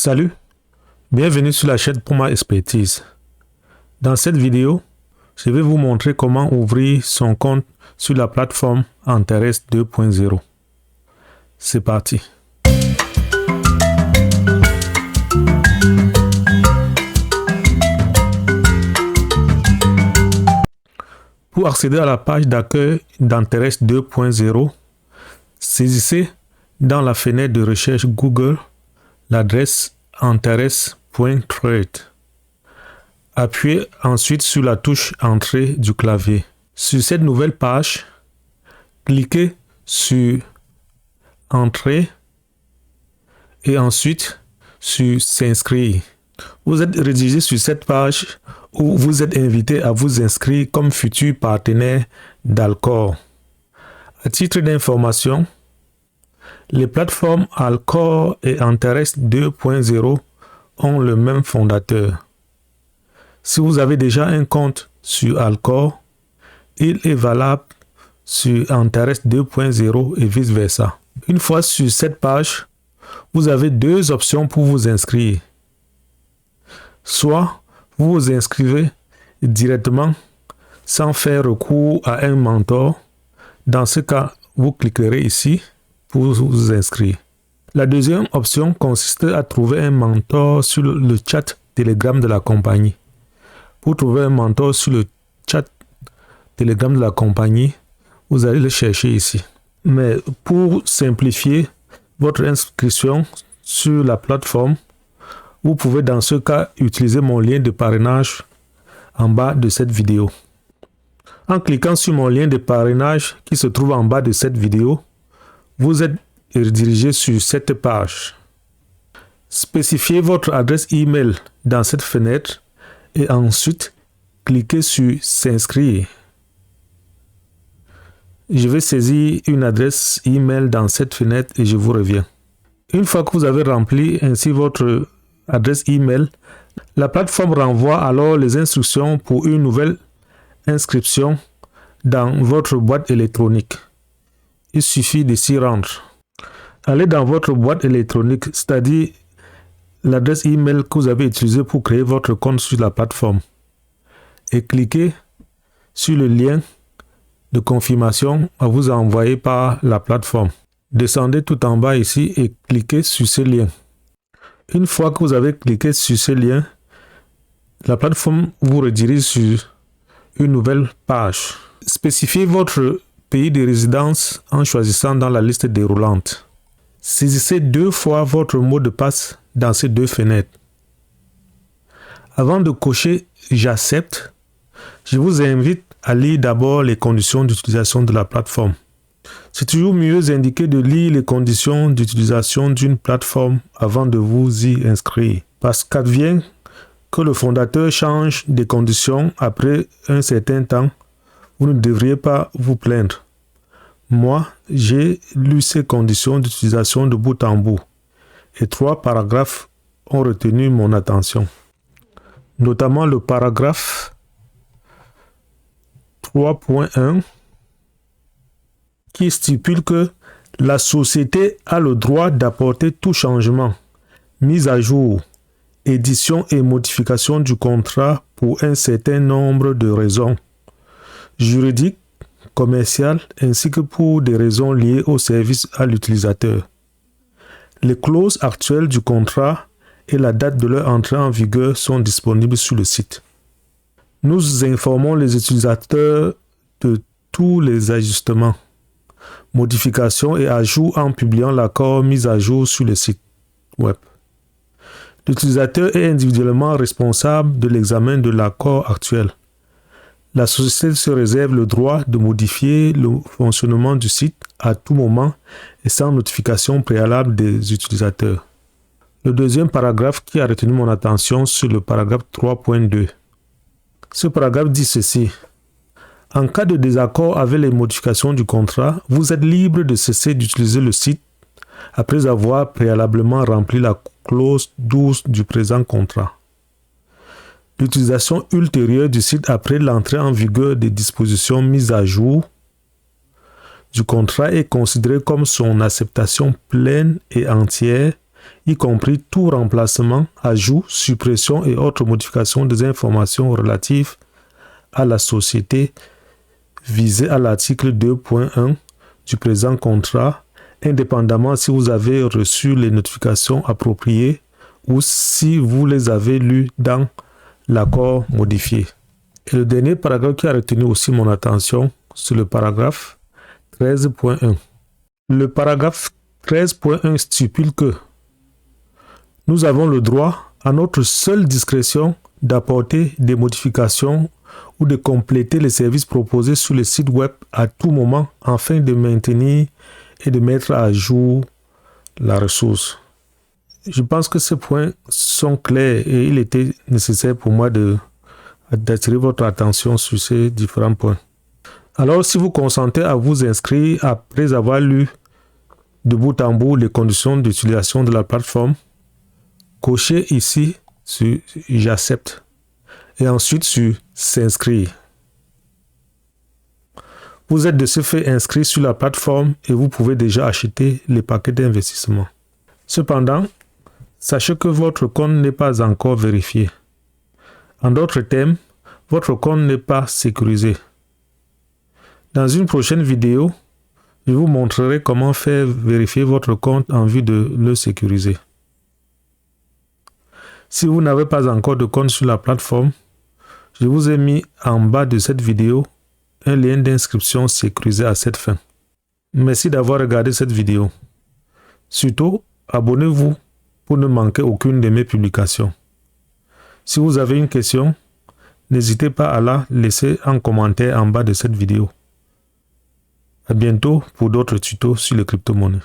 Salut, bienvenue sur la chaîne Puma Expertise. Dans cette vidéo, je vais vous montrer comment ouvrir son compte sur la plateforme Interest 2.0. C'est parti. Pour accéder à la page d'accueil d'Interest 2.0, saisissez dans la fenêtre de recherche Google l'adresse interest.trade. Appuyez ensuite sur la touche Entrée du clavier. Sur cette nouvelle page, cliquez sur Entrée et ensuite sur S'inscrire. Vous êtes redirigé sur cette page où vous êtes invité à vous inscrire comme futur partenaire d'Alcor. À titre d'information, les plateformes Alcor et Interest 2.0 ont le même fondateur. Si vous avez déjà un compte sur Alcor, il est valable sur Interest 2.0 et vice-versa. Une fois sur cette page, vous avez deux options pour vous inscrire. Soit vous vous inscrivez directement sans faire recours à un mentor. Dans ce cas, vous cliquerez ici pour vous inscrire. La deuxième option consiste à trouver un mentor sur le chat Telegram de la compagnie. Pour trouver un mentor sur le chat Telegram de la compagnie, vous allez le chercher ici. Mais pour simplifier votre inscription sur la plateforme, vous pouvez dans ce cas utiliser mon lien de parrainage en bas de cette vidéo. En cliquant sur mon lien de parrainage qui se trouve en bas de cette vidéo, vous êtes redirigé sur cette page. Spécifiez votre adresse email dans cette fenêtre et ensuite cliquez sur S'inscrire. Je vais saisir une adresse email dans cette fenêtre et je vous reviens. Une fois que vous avez rempli ainsi votre adresse email, la plateforme renvoie alors les instructions pour une nouvelle inscription dans votre boîte électronique. Il suffit de s'y rendre. Allez dans votre boîte électronique, c'est-à-dire l'adresse email que vous avez utilisée pour créer votre compte sur la plateforme, et cliquez sur le lien de confirmation à vous envoyer par la plateforme. Descendez tout en bas ici et cliquez sur ce lien. Une fois que vous avez cliqué sur ce lien, la plateforme vous redirige sur une nouvelle page. Spécifiez votre pays de résidence en choisissant dans la liste déroulante. Saisissez deux fois votre mot de passe dans ces deux fenêtres. Avant de cocher « J'accepte », je vous invite à lire d'abord les conditions d'utilisation de la plateforme. C'est toujours mieux d'indiquer de lire les conditions d'utilisation d'une plateforme avant de vous y inscrire. Parce qu'advient que le fondateur change des conditions après un certain temps, vous ne devriez pas vous plaindre. Moi, j'ai lu ces conditions d'utilisation de bout en bout et 3 paragraphes ont retenu mon attention. Notamment le paragraphe 3.1 qui stipule que la société a le droit d'apporter tout changement, mise à jour, édition et modification du contrat pour un certain nombre de raisons juridiques, commerciales ainsi que pour des raisons liées au service à l'utilisateur. Les clauses actuelles du contrat et la date de leur entrée en vigueur sont disponibles sur le site. Nous informons les utilisateurs de tous les ajustements, modifications et ajouts en publiant l'accord mis à jour sur le site web. L'utilisateur est individuellement responsable de l'examen de l'accord actuel. La société se réserve le droit de modifier le fonctionnement du site à tout moment et sans notification préalable des utilisateurs. Le deuxième paragraphe qui a retenu mon attention, c'est le paragraphe 3.2. Ce paragraphe dit ceci. En cas de désaccord avec les modifications du contrat, vous êtes libre de cesser d'utiliser le site après avoir préalablement rempli la clause 12 du présent contrat. L'utilisation ultérieure du site après l'entrée en vigueur des dispositions mises à jour du contrat est considérée comme son acceptation pleine et entière y compris tout remplacement, ajout, suppression et autres modifications des informations relatives à la société visée à l'article 2.1 du présent contrat, indépendamment si vous avez reçu les notifications appropriées ou si vous les avez lues dans l'accord modifié. Et le dernier paragraphe qui a retenu aussi mon attention, c'est le paragraphe 13.1. Le paragraphe 13.1 stipule que nous avons le droit, à notre seule discrétion, d'apporter des modifications ou de compléter les services proposés sur le site web à tout moment afin de maintenir et de mettre à jour la ressource. Je pense que ces points sont clairs et il était nécessaire pour moi d'attirer votre attention sur ces différents points. Alors, si vous consentez à vous inscrire après avoir lu de bout en bout les conditions d'utilisation de la plateforme, cochez ici sur « J'accepte » et ensuite sur « S'inscrire ». Vous êtes de ce fait inscrit sur la plateforme et vous pouvez déjà acheter les paquets d'investissement. Cependant, sachez que votre compte n'est pas encore vérifié. En d'autres termes, votre compte n'est pas sécurisé. Dans une prochaine vidéo, je vous montrerai comment faire vérifier votre compte en vue de le sécuriser. Si vous n'avez pas encore de compte sur la plateforme, je vous ai mis en bas de cette vidéo un lien d'inscription sécurisé à cette fin. Merci d'avoir regardé cette vidéo. Surtout, abonnez-vous pour ne manquer aucune de mes publications. Si vous avez une question, n'hésitez pas à la laisser en commentaire en bas de cette vidéo. À bientôt pour d'autres tutos sur les crypto-monnaies.